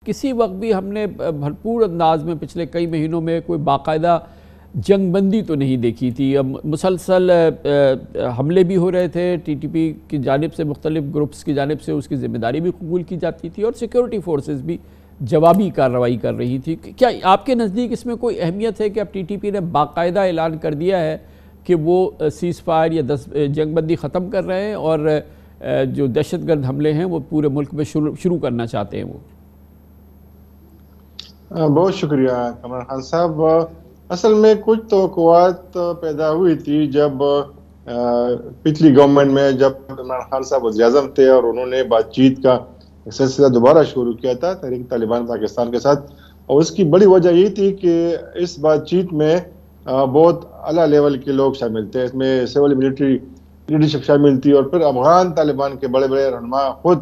کسی وقت بھی ہم نے بھرپور انداز میں پچھلے کئی مہینوں میں کوئی باقاعدہ جنگ بندی تو نہیں دیکھی تھی. اب مسلسل حملے بھی ہو رہے تھے, ٹی ٹی پی کی جانب سے مختلف گروپس کی جانب سے اس کی ذمہ داری بھی قبول کی جاتی تھی, اور سیکیورٹی فورسز بھی جوابی کارروائی کر رہی تھی. کیا آپ کے نزدیک اس میں کوئی اہمیت ہے کہ اب ٹی ٹی پی نے باقاعدہ اعلان کر دیا ہے کہ وہ سیز فائر یا جنگ بندی ختم کر رہے ہیں, اور جو دہشت گرد حملے ہیں وہ پورے ملک میں شروع کرنا چاہتے ہیں؟ وہ بہت شکریہ کمران خان صاحب. اصل میں کچھ توقعات پیدا ہوئی تھی جب پچھلی گورنمنٹ میں جب عمران خان صاحب وزیر اعظم تھے اور انہوں نے بات چیت کا سلسلہ دوبارہ شروع کیا تھا تحریک طالبان پاکستان کے ساتھ, اور اس کی بڑی وجہ یہ تھی کہ اس بات چیت میں بہت اعلیٰ لیول کے لوگ شامل تھے. اس میں سول ملٹری لیڈرشپ شامل تھی, اور پھر افغان طالبان کے بڑے بڑے رہنما خود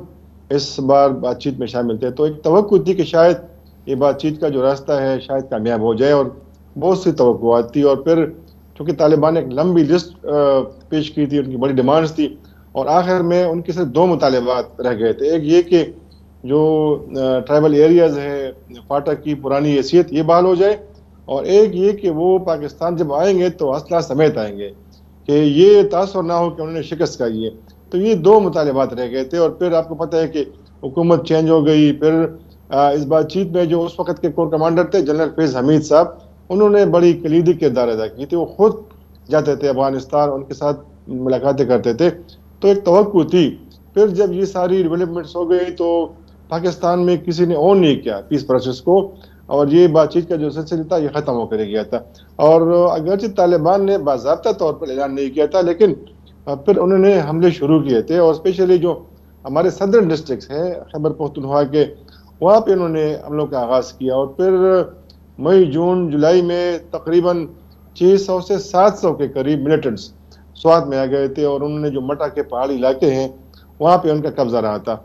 اس بار بات چیت میں شامل تھے. تو ایک توقع تھی کہ شاید یہ بات چیت کا جو راستہ ہے شاید کامیاب ہو جائے, اور بہت سی توقعات تھی. اور پھر چونکہ طالبان نے ایک لمبی لسٹ پیش کی تھی, ان کی بڑی ڈیمانڈز تھی, اور آخر میں ان کے صرف 2 مطالبات رہ گئے تھے. ایک یہ کہ جو ٹرائبل ایریاز ہے فاٹا کی پرانی حیثیت یہ بحال ہو جائے, اور ایک یہ کہ وہ پاکستان جب آئیں گے تو اسلحہ سمیت آئیں گے, کہ یہ تاثر نہ ہو کہ انہوں نے شکست کھائی ہے. تو یہ 2 مطالبات رہ گئے تھے, اور پھر آپ کو پتہ ہے کہ حکومت چینج ہو گئی. پھر اس بات چیت میں جو اس وقت کے کور کمانڈر تھے جنرل فیض حمید صاحب, انہوں نے بڑی کلیدی کردار ادا کی تھی. وہ خود جاتے تھے افغانستان, ان کے ساتھ ملاقاتیں کرتے تھے. تو ایک توقع تھی. پھر جب یہ ساری ڈیولپمنٹس ہو گئی تو پاکستان میں کسی نے اون نہیں کیا پیس پروسیس کو, اور یہ بات چیت کا جو سلسلہ تھا یہ ختم ہو کر گیا تھا. اور اگرچہ طالبان نے باضابطہ طور پر اعلان نہیں کیا تھا, لیکن پھر انہوں نے حملے شروع کیے تھے, اور اسپیشلی جو ہمارے صدرن ڈسٹرکٹس ہیں خیبر پختونخوا کے, وہاں پہ انہوں نے حملوں کا آغاز کیا. اور پھر مئی جون جولائی میں تقریباً 600 سے 700 کے قریب ملیٹنٹس سوات میں آ گئے تھے, اور انہوں نے جو مٹا کے پہاڑی علاقے ہیں وہاں پہ ان کا قبضہ رہا تھا.